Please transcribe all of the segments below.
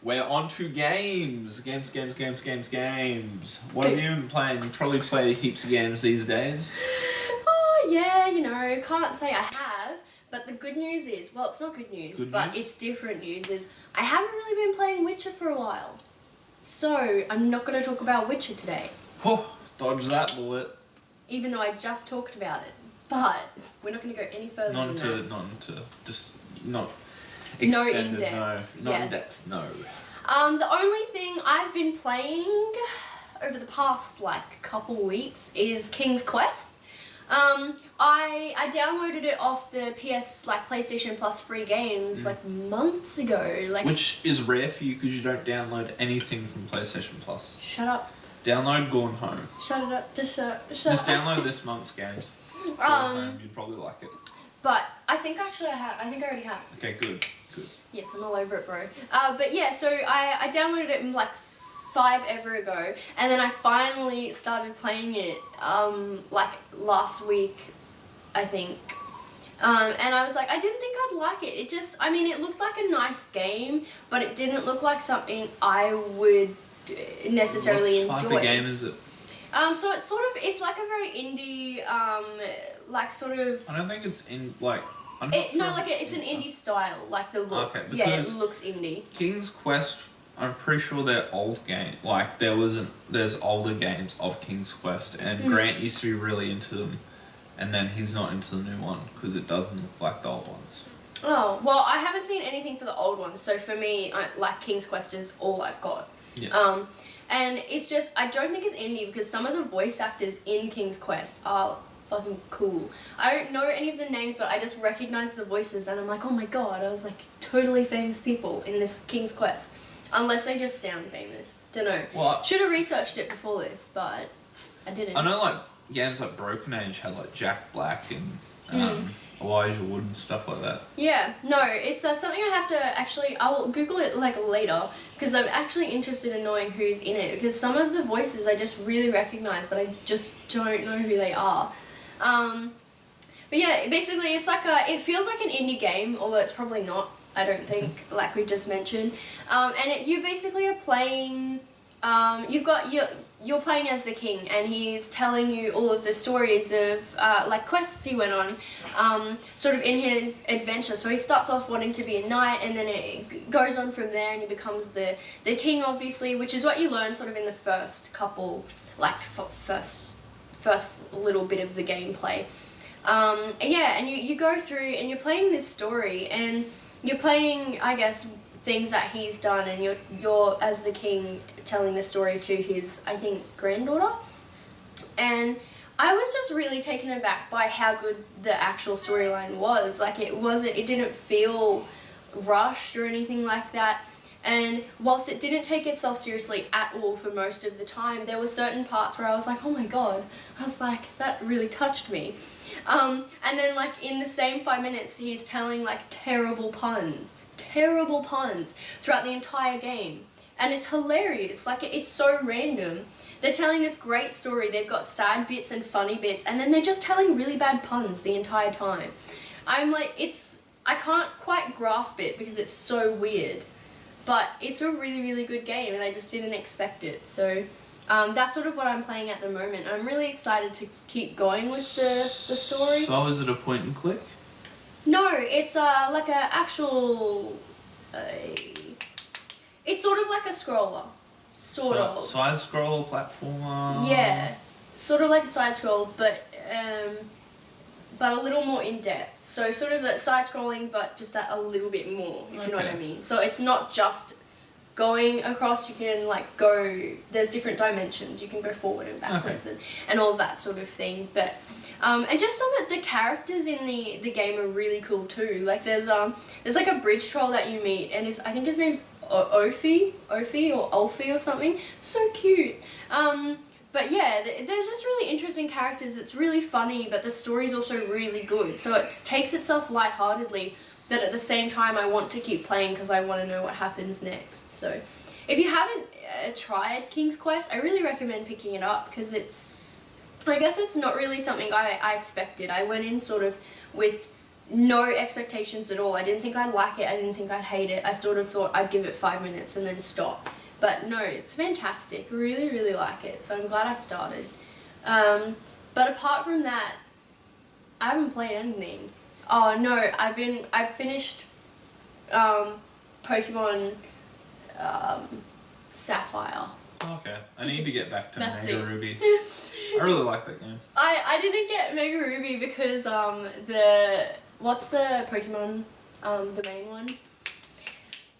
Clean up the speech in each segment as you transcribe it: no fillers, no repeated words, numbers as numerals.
We're on to games. Games. What have you been playing? You probably play heaps of games these days. Oh, yeah, you know, can't say I have. But the good news is, well, it's not good news, but it's different news, is I haven't really been playing Witcher for a while. So, I'm not going to talk about Witcher today. Oh, dodge that bullet. Even though I just talked about it. But we're not going to go any further than that. Not No extended, in-depth. no. Not Yes. in-depth, no. The only thing I've been playing over the past, couple weeks is King's Quest. I downloaded it off the PlayStation Plus free games, months ago. Which is rare for you because you don't download anything from PlayStation Plus. Shut up. Download Gone Home. Shut it up. Just shut up. Just download this month's games. Gone Home, you'd probably like it. But I think actually I have. I think I already have. Okay, good. Yes, I'm all over it, bro. But yeah, so I downloaded it in 5 ever ago, and then I finally started playing it last week, I think. And I was like, I didn't think I'd like it. It looked like a nice game, but it didn't look like something I would necessarily enjoy. What type of game is it? So it's like a very indie, I don't think it's in, it's an indie style, the look. Okay, yeah, it looks indie. King's Quest, I'm pretty sure they're old game. There's older games of King's Quest, and Grant used to be really into them, and then he's not into the new one because it doesn't look like the old ones. Oh, well, I haven't seen anything for the old ones, so for me, King's Quest is all I've got. Yeah. And it's just, I don't think it's indie because some of the voice actors in King's Quest are fucking cool. I don't know any of the names, but I just recognize the voices and I'm like, oh my god, I was totally famous people in this King's Quest. Unless they just sound famous. Don't know. Well, should have researched it before this, but I didn't. I know games like Broken Age had Jack Black and Elijah Wood and stuff like that. Yeah, no, it's something I have to actually, I'll Google it later because I'm actually interested in knowing who's in it because some of the voices I just really recognize but I just don't know who they are. But yeah, basically it's it feels like an indie game, although it's probably not, I don't think, like we just mentioned. And you basically are playing, you're playing as the king and he's telling you all of the stories of quests he went on sort of in his adventure. So he starts off wanting to be a knight and then it goes on from there and he becomes the king, obviously, which is what you learn sort of in the first couple, first little bit of the gameplay. And you go through and you're playing this story and you're playing, I guess, things that he's done and you're as the king telling the story to his, I think, granddaughter. And I was just really taken aback by how good the actual storyline was. It didn't feel rushed or anything like that. And whilst it didn't take itself seriously at all for most of the time, there were certain parts where I was like, oh my god, I was like, that really touched me. And then in the same 5 minutes, he's telling terrible puns throughout the entire game. And it's hilarious, it's so random. They're telling this great story, they've got sad bits and funny bits, and then they're just telling really bad puns the entire time. I can't quite grasp it because it's so weird. But it's a really, really good game and I just didn't expect it. So that's sort of what I'm playing at the moment. I'm really excited to keep going with the story. So is it a point and click? No, it's a actual... it's sort of like a scroller. Sort of. Side scroller platformer? Yeah. Sort of like a side scroll, but a little more in depth. So sort of side scrolling, but just a little bit more, if you know what I mean. So it's not just going across, you can go, there's different dimensions, you can go forward and backwards and all of that sort of thing. But and just some of the characters in the game are really cool too. There's a bridge troll that you meet and I think his name's Ophi or Ulfi or something. So cute. But yeah, there's just really interesting characters. It's really funny, but the story's also really good. So it takes itself lightheartedly, but at the same time I want to keep playing because I want to know what happens next. So if you haven't tried King's Quest, I really recommend picking it up because I guess it's not really something I expected. I went in sort of with no expectations at all. I didn't think I'd like it. I didn't think I'd hate it. I sort of thought I'd give it 5 minutes and then stop. But no, it's fantastic. Really, really like it. So I'm glad I started. But apart from that, I haven't played anything. Oh no, I've finished Pokemon Sapphire. Okay, I need to get back to That's Mega it. Ruby. I really like that game. I didn't get Mega Ruby because what's the Pokemon the main one?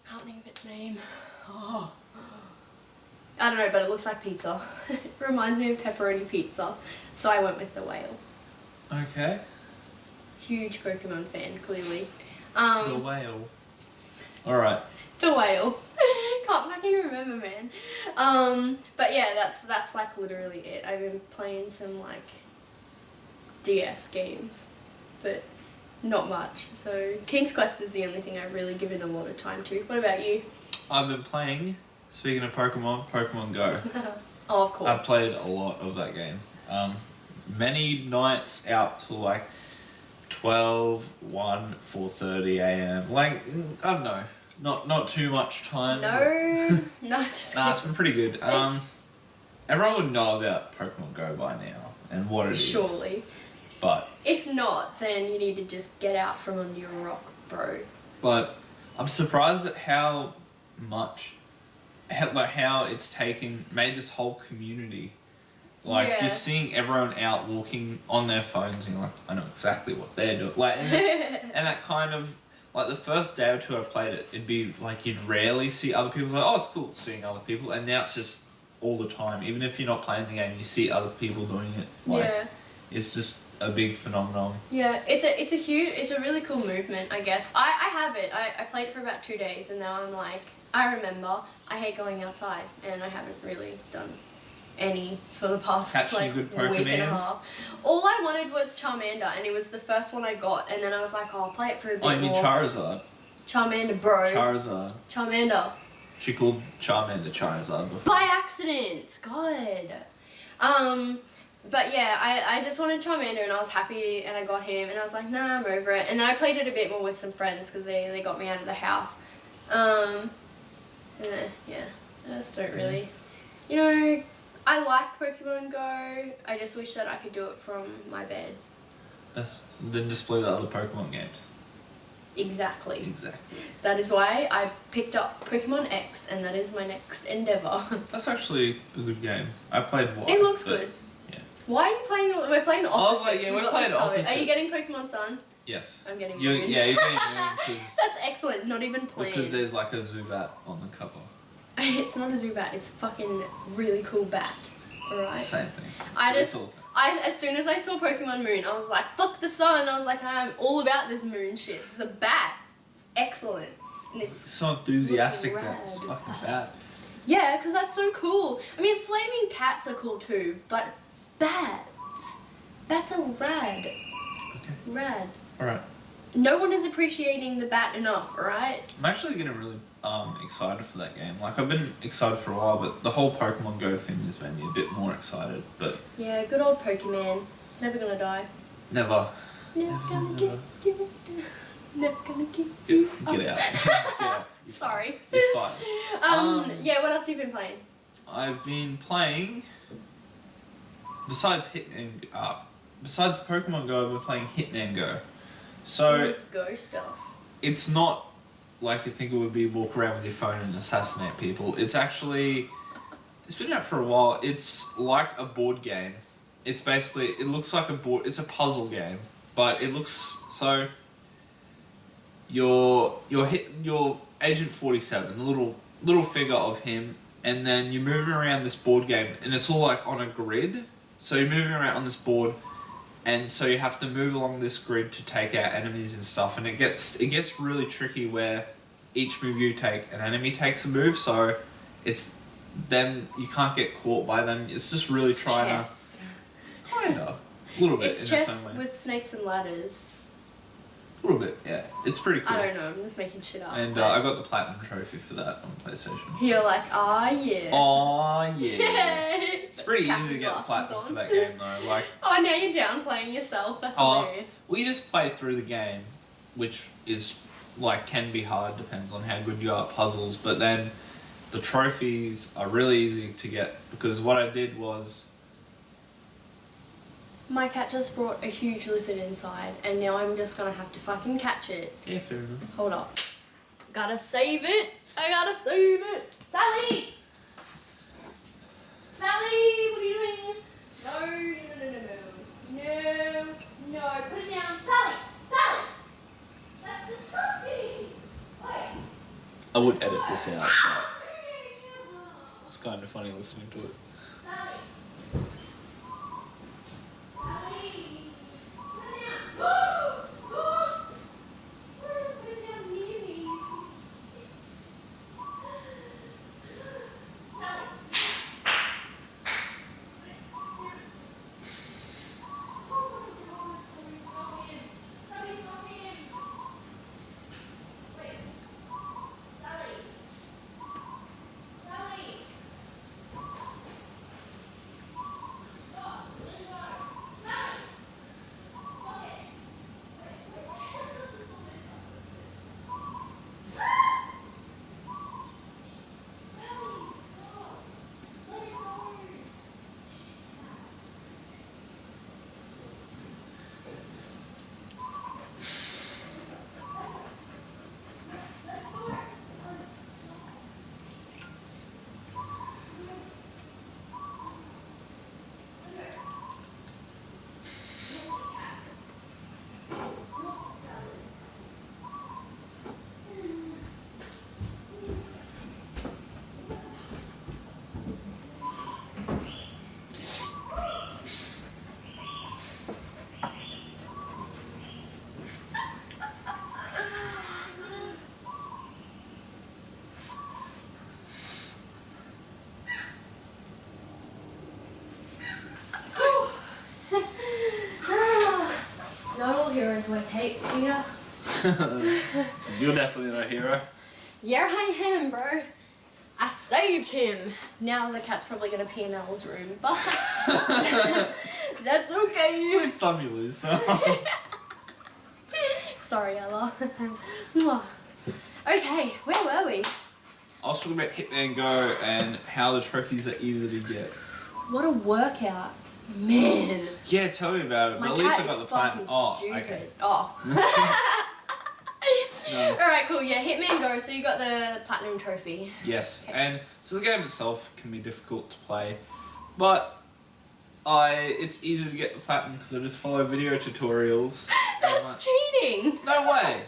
Can't think of its name. Oh. I don't know, but it looks like pizza. It reminds me of pepperoni pizza, so I went with the whale. Okay. Huge Pokemon fan, clearly. The whale. Alright. The whale. Can't fucking remember, man. But yeah, that's like literally it. I've been playing some like DS games, but not much. So King's Quest is the only thing I've really given a lot of time to. What about you? I've been playing, speaking of Pokemon Go. Oh, of course. I've played a lot of that game. Many nights out till like 12, 1, 4:30 a.m. Like, I don't know. Not too much time. No, not just. Nah, it's been pretty good. Everyone would know about Pokemon Go by now and what it is. Surely. But If not, then you need to just get out from under your rock, bro. But I'm surprised at how much, how it's made this whole community. Like, Yeah. just seeing everyone out walking on their phones and you're like, I know exactly what they're doing. Like, and that kind of, like, the first day or two I played it, it'd be like you'd rarely see other people. It's like, oh, it's cool seeing other people. And now it's just all the time. Even if you're not playing the game, you see other people doing it. Like, Yeah. it's just a big phenomenon. Yeah, it's a really cool movement, I guess. I have it. I played it for about 2 days and now I'm like, I remember I hate going outside and I haven't really done any for the past Catch some like good week and a Pokemans? half. All I wanted was Charmander and it was the first one I got and then I was like, oh, I'll play it for a bit Oh, you mean more. Charizard? Charmander, bro. Charizard. Charmander. She called Charmander Charizard before. By accident. God. But yeah, I just wanted Charmander and I was happy and I got him and I was like, nah, I'm over it. And then I played it a bit more with some friends because they got me out of the house. And then, yeah, I just don't really, you know, I like Pokemon Go. I just wish that I could do it from my bed. Then just play the other Pokemon games. Exactly. Exactly. That is why I picked up Pokemon X and that is my next endeavour. That's actually a good game. I played one. It looks but- good. Yeah. Why are you playing? We're playing the I was opposites. like, yeah, We've we're got this playing covered. Are opposites. you getting Pokemon Sun? Yes. I'm getting You're, Moon. yeah, you're getting Moon because That's excellent. Not even planned. there's like a Zubat on the cover. It's not a Zubat. It's a fucking really cool bat. Alright. Same thing. It's as soon as I saw Pokemon Moon, I was like, fuck the sun. I was like, I'm all about this moon shit. It's a bat. It's excellent. And it's so enthusiastic looks that it's rad. fucking bad. yeah, because that's so cool. I mean, flaming cats are cool too, but bats. Bats are rad. Okay. Rad. Alright. No one is appreciating the bat enough, alright? I'm actually getting really excited for that game. Like, I've been excited for a while, but the whole Pokemon Go thing has made me a bit more excited. But Yeah, good old Pokemon. It's never gonna die. never. Never gonna get you. Never gonna get Get, you. get out. Get out. You're Sorry. fine. You're fine. Yeah, what else have you been playing? I've been playing. Besides besides Pokemon Go, I've been playing Hitman Go. So Let's go stuff. it's not like you think it would be walk around with your phone and assassinate people. It's actually it's been out for a while. It's like a board game. It's basically it looks like a board. It's a puzzle game, but it looks so. Your Agent 47, the little figure of him, and then you're moving around this board game, and it's all like on a grid. So you're moving around on this board, and so you have to move along this grid to take out enemies and stuff, and it gets really tricky where each move you take, an enemy takes a move, so it's them you can't get caught by them. It's just really It's trying chess. to kinda a little bit It's in chess its own way. with snakes and ladders. A little bit, yeah. It's pretty cool. I don't know, I'm just making shit up. And but I got the platinum trophy for that on PlayStation. You're like, ah, yeah. Oh yeah. It's It's pretty easy to get the platinum for that game though. Like, Oh, now you're downplaying yourself. That's oh, hilarious. well, you just play through the game, which is like can be hard, depends on how good you are at puzzles. But then the trophies are really easy to get because what I did was My cat just brought a huge lizard inside, and now I'm just gonna have to fucking catch it. yeah, fair enough. Hold up. Gotta save it. I gotta save it. Sally! Sally, what are you doing? No, no, no, no, no. No, no, put it down. Sally! Sally! That's disgusting. Wait. I would edit this out, but it's kind of funny listening to it. Sally! Sally! Put it down. Woo! Woo! Put it down near me. Sally! Oh my God! Somebody stop him! Somebody stop him! Wait. Sally! Sally! Stop! Let it go! Sally! Stop it! Wait. Ah! Sally! Stop! Let it go! Let go! Not all heroes wear capes, Peter. You're definitely not a hero. Yeah, I am, bro. I saved him. Now the cat's probably gonna pee in Ella's room, but that's okay. Win some, you lose some. Sorry, Ella. Mwah. Okay, where were we? I was talking about Hitman Go and how the trophies are easy to get. What a workout, man. Yeah, tell me about it. My But at least cat I got is the fucking plan. Oh, stupid. okay. Oh. No. Alright, cool. Yeah, Hitman Go. So you got the platinum trophy. Yes, and so the game itself can be difficult to play, but it's easy to get the platinum because I just follow video tutorials. That's cheating. No way.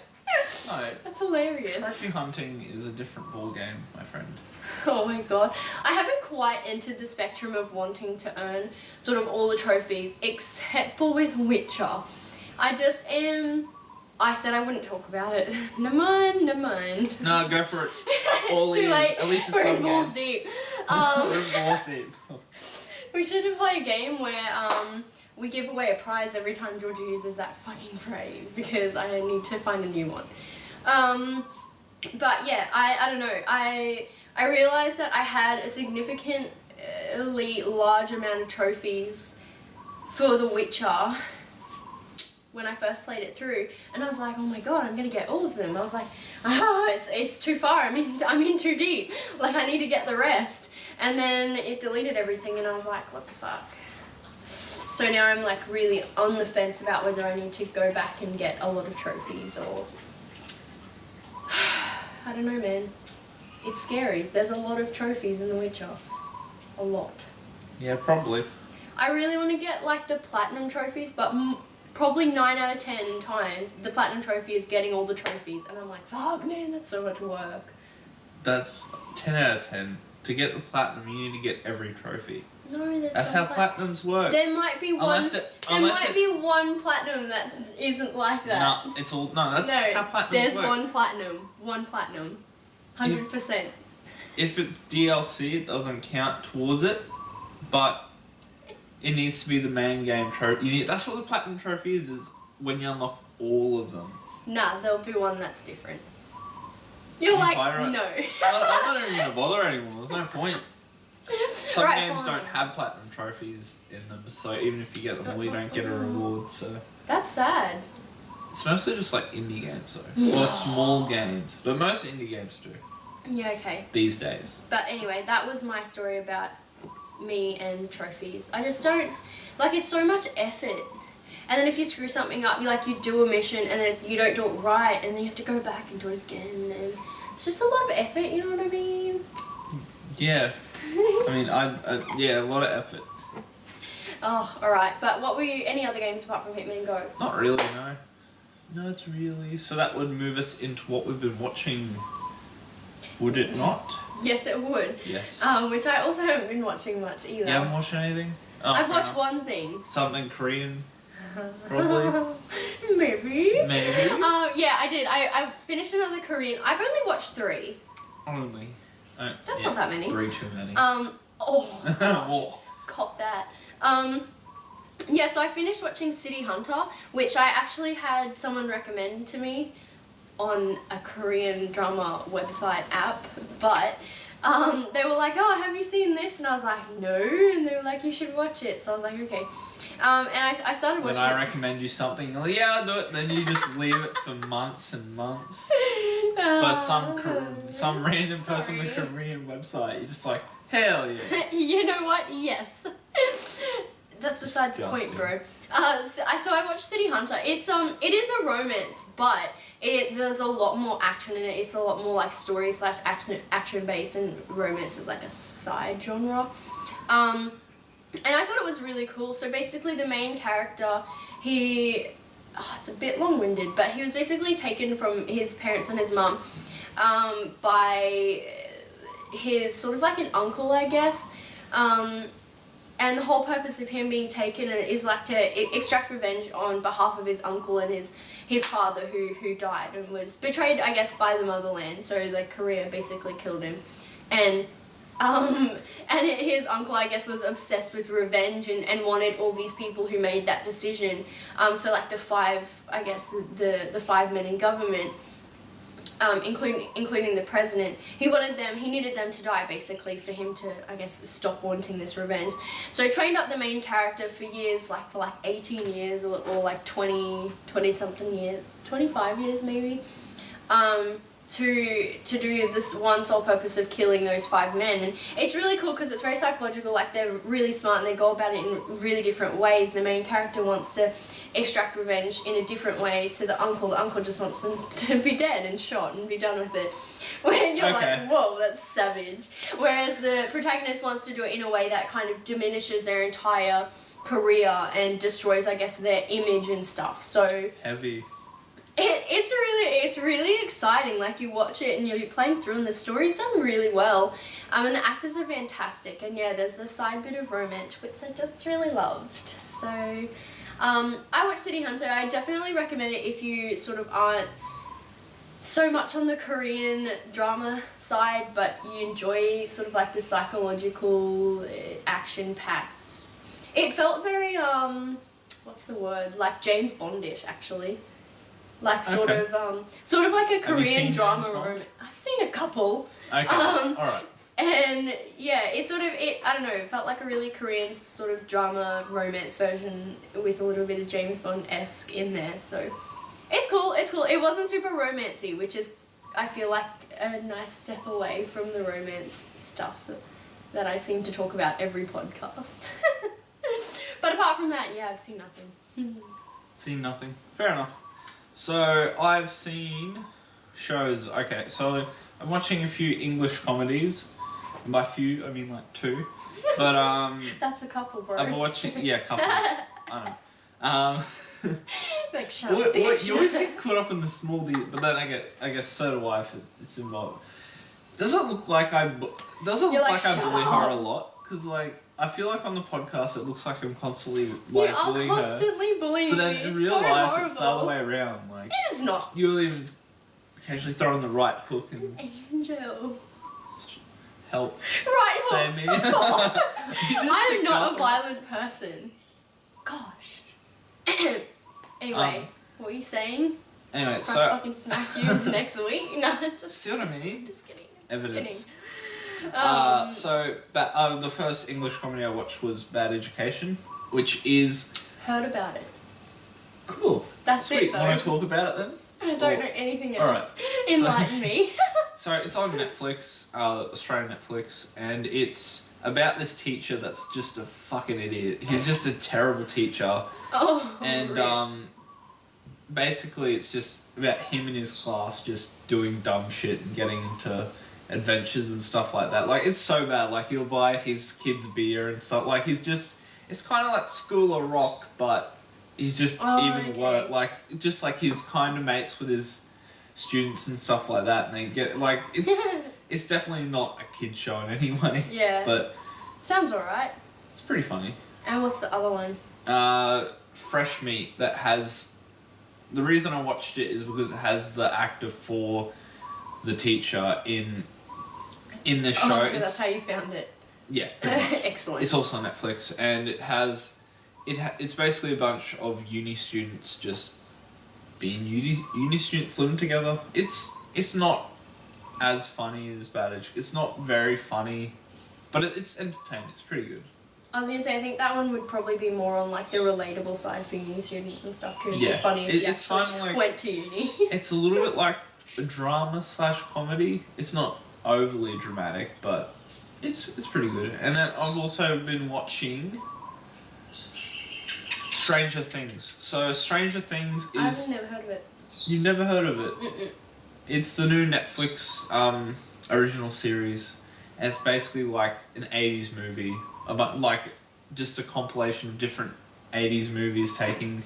No. That's hilarious. Trophy hunting is a different ball game, my friend. Oh my god. I haven't quite entered the spectrum of wanting to earn sort of all the trophies except for with Witcher. I just am... I said I wouldn't talk about it. Never mind. No, go for it. It's All too ears. late. At least it's We're some in balls game. deep. We're balls deep. We should play a game where we give away a prize every time Georgia uses that fucking phrase because I need to find a new one. But yeah, I don't know. I realized that I had a significantly large amount of trophies for The Witcher when I first played it through, and I was like, oh my god, I'm gonna get all of them. I was like, it's too far. I'm in too deep. Like I need to get the rest. And then it deleted everything, and I was like, what the fuck? So now I'm like really on the fence about whether I need to go back and get a lot of trophies or I don't know, man. It's scary. There's a lot of trophies in The Witcher. A lot. Yeah, probably. I really want to get like the platinum trophies, but probably 9 out of 10 times the platinum trophy is getting all the trophies, and I'm like, fuck, man, that's so much work. That's 10 out of 10. To get the platinum, you need to get every trophy. No, there's That's some how platinums work. There might be one. Unless it- be one platinum that isn't like that. No, it's all no. That's No, how platinums there's work. one platinum, 100%. If it's DLC, it doesn't count towards it, but it needs to be the main game trophy. That's what the platinum trophy is when you unlock all of them. Nah, there'll be one that's different. You're like, Pirate. no. I'm not even gonna bother anymore. There's no point. Some Right, games fine. don't have platinum trophies in them, so even if you get them all, you don't get a reward. So That's sad. It's mostly just like indie games though, or small games, but most indie games do Yeah, okay. these days. But anyway, that was my story about me and trophies. I just don't like, it's so much effort. And then if you screw something up, you do a mission and then you don't do it right, and then you have to go back and do it again, and it's just a lot of effort. You know what I mean? Yeah. I mean, yeah, a lot of effort. Oh, all right. But what were you? Any other games apart from Hitman Go? Not really, no. Not really. So that would move us into what we've been watching. Would it not? Yes, it would. Yes. Which I also haven't been watching much either. You haven't watched anything? Oh, I've fair watched enough. one thing. Something Korean, probably. Maybe. Maybe. Yeah, I did. I finished another Korean. I've only watched 3. Only. That's not that many. 3 too many. Oh, gosh. Whoa. Cop that. Yeah, so I finished watching City Hunter, which I actually had someone recommend to me on a Korean drama website app, but they were like, oh, have you seen this? And I was like, no. And they were like, you should watch it. So I was like, okay. And I started watching When I it. recommend you something, you're like, yeah, I'll do it. Then you just leave it for months and months. But some random person on a sorry. Korean website, you're just like, hell yeah. You know what? Yes. That's besides the point, bro. So I watched City Hunter. It is a romance, but there's a lot more action in it. It's a lot more like story / action based, and romance is like a side genre. And I thought it was really cool. So basically, the main character, it's a bit long-winded, but he was basically taken from his parents and his mum by his sort of like an uncle, I guess. And the whole purpose of him being taken is like to extract revenge on behalf of his uncle and his father who died and was betrayed, I guess, by the motherland. So like Korea basically killed him. And his uncle, I guess, was obsessed with revenge and wanted all these people who made that decision. So like the 5 men in government, including the president, he needed them to die basically for him to, I guess, stop wanting this revenge. So trained up the main character for years, for 18 years or like 20 something years, 25 years maybe, to do this one sole purpose of killing those 5 men. And it's really cool because it's very psychological. Like, they're really smart and they go about it in really different ways. The main character wants to extract revenge in a different way to the uncle. The uncle just wants them to be dead and shot and be done with it. When you're like, whoa, that's savage. Whereas the protagonist wants to do it in a way that kind of diminishes their entire career and destroys, I guess, their image and stuff. So Heavy. It's really exciting. Like, you watch it and you're playing through and the story's done really well. And the actors are fantastic. And yeah, there's the side bit of romance, which I just really loved. So I watched City Hunter. I definitely recommend it if you sort of aren't so much on the Korean drama side, but you enjoy sort of like the psychological action-packed. It felt very, what's the word? Like James Bondish, actually. Like sort of like a Korean drama room. I've seen a couple. Okay. Alright. And yeah, it I don't know, it felt like a really Korean sort of drama romance version with a little bit of James Bond-esque in there. So it's cool. It wasn't super romancy, which is, I feel like, a nice step away from the romance stuff that I seem to talk about every podcast. But apart from that, yeah, I've seen nothing. Seen nothing. Fair enough. So, I've seen shows. Okay, so I'm watching a few English comedies. And by few, I mean like 2. But, That's a couple, bro. I'm watching... Yeah, couple. I know. Like, shut up, bitch. You always get caught up in the small details, but then I guess so do I if it's involved. Does it look like I bully her a lot? Because, like, I feel like on the podcast it looks like I'm constantly bullying her. You are constantly bullying me. But then in real so life horrible. it's the other way around. Like, it is not. you'll even occasionally throw in the right hook and Angel. help Right save me. hook. Fuck off. I am pick not up. a violent person. Gosh. Anyway, what were you saying? Anyway, I'll so fucking smack you next week. No, just see what I mean? kidding. Evidence. Just So the first English comedy I watched was Bad Education, which is heard about it. cool. That's Sweet. it though. Want to talk about it then? I don't know anything else. Alright. Enlighten me. So it's on Netflix, Australian Netflix, and it's about this teacher that's just a fucking idiot. He's just a terrible teacher, Oh. and rip. basically it's just about him and his class just doing dumb shit and getting into adventures and stuff like that. Like, it's so bad. Like, he'll buy his kids beer and stuff. Like, he's just, it's kind of like School of Rock, but he's just even okay. worse. Like, just like he's kind of mates with his students and stuff like that, and they get like it's definitely not a kid show in any way. Yeah. But Sounds alright. it's pretty funny. And what's the other one? Fresh Meat, that has, the reason I watched it is because it has the actor for the teacher in the show. Oh, so that's how you found it. Yeah, pretty much. Excellent. It's also on Netflix, and it has it's basically a bunch of uni students just being uni students living together. It's not as funny as Bad Education. It's not very funny, but it's entertaining. It's pretty good. I was gonna say, I think that one would probably be more on like the relatable side for uni students and stuff too. It'd be Yeah. funny if you It's actually kinda like- went to uni. It's a little bit like a drama / comedy. It's not overly dramatic, but it's pretty good. And then I've also been watching Stranger Things. So Stranger Things I've is, never heard of it. you've never heard of it. Mm-mm. It's the new Netflix original series. And it's basically like an 80s movie about like just a compilation of different 80s movies, taking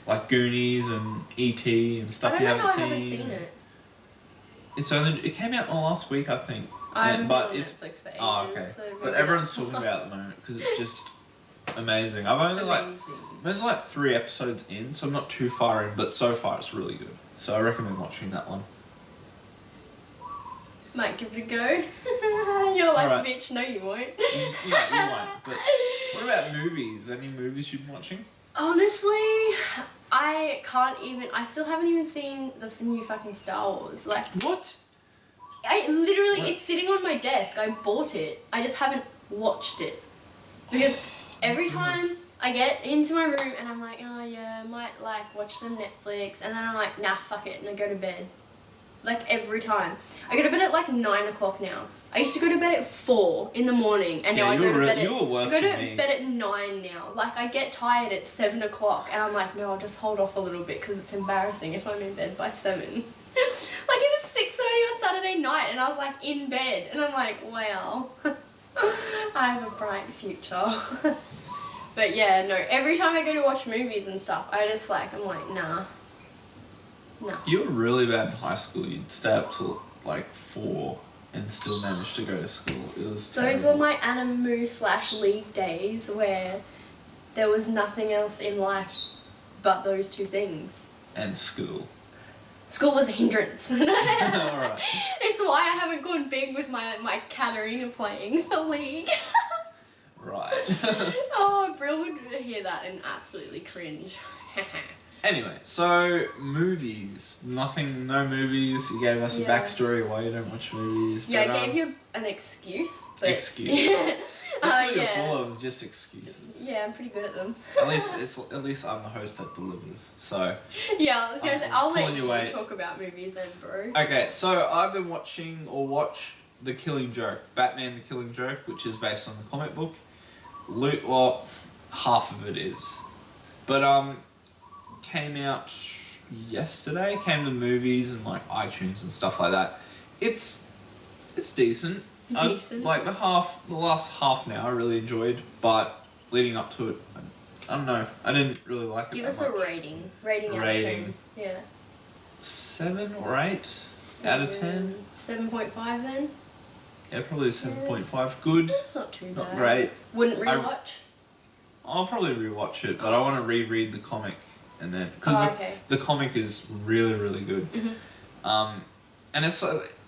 like Goonies and E.T. and stuff I you don't know, haven't I seen. haven't seen it. It came out in the last week, I think. I'm but on it's Netflix for ages. oh, okay. So But maybe everyone's that's- talking about it at the moment because it's just amazing. I've only like Amazing. there's like 3 episodes in, so I'm not too far in, but so far it's really good. So I recommend watching that one. Might give it a go. You're like, Alright. bitch, no you won't. Yeah, you won't. But what about movies? Any movies you've been watching? Honestly, I can't even. I still haven't even seen the new fucking Star Wars. Like, What? I literally, What? it's sitting on my desk. I bought it. I just haven't watched it because every time I get into my room and I'm like, oh yeah, I might like watch some Netflix, and then I'm like, nah, fuck it, and I go to bed. Like every time, I go to bed at like 9 o'clock now. I used to go to bed at 4 in the morning, and Yeah, now I go to bed at. you were worse I go than to me. bed at 9 now. Like, I get tired at 7 o'clock, and I'm like, no, I'll just hold off a little bit because it's embarrassing if I'm in bed by 7. Like, it was 6:30 on Saturday night, and I was like in bed, and I'm like, wow, I have a bright future. But yeah, no, every time I go to watch movies and stuff, I'm like, nah. You were really bad in high school. You'd stay up till like 4 and still manage to go to school. It was Those terrible. were my Animu / League days where there was nothing else in life but those two things. And school. School was a hindrance. Alright. It's why I haven't gone big with my Katarina playing for League. Right. Oh, Brill would hear that and absolutely cringe. Anyway, so movies. No movies. You gave us a Yeah. backstory why you don't watch movies. Yeah, but, I gave you an excuse. But Excuse. This is yeah. full of just excuses. Yeah, I'm pretty good at them. At least I'm the host that delivers. So Yeah, I was gonna say, I'll let pulling you your weight. talk about movies then, bro. okay, so I've been watched The Killing Joke, Batman: The Killing Joke, which is based on the comic book. Well, half of it is, but came out yesterday. Came to the movies and like iTunes and stuff like that. It's decent. Decent. Like the last half an hour I really enjoyed, but leading up to it, I don't know. I didn't really like it. Give that us much. a rating. Rating out of Rating. 10. Yeah. 7 or 8 out of 10. 7.5 then? Yeah, probably a 7.5. Good, That's not too not bad. great. Wouldn't I- rewatch? I'll probably rewatch it, but I want to reread the comic and then because Oh, okay. the comic is really really good. Mhm. And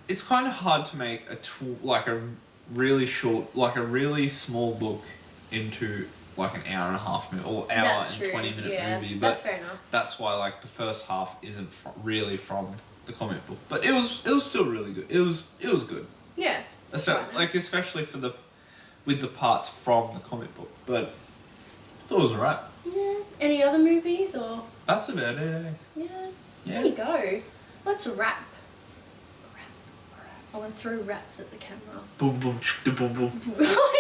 it's kind of hard to make like a really short, like a really small book into like an hour and a half movie or hour That's and true. 20-minute Yeah, movie. But that's fair enough. that's why like the first half isn't really from the comic book, but it was still really good. It was good. Yeah. That's So, right then. like especially with the parts from the comic book, but I thought it was alright. Yeah. Any other movies or? That's about it, eh? Yeah. Yeah. There you go. Let's rap. I want to throw raps at the camera. Boom, boom, boom, boom. Oh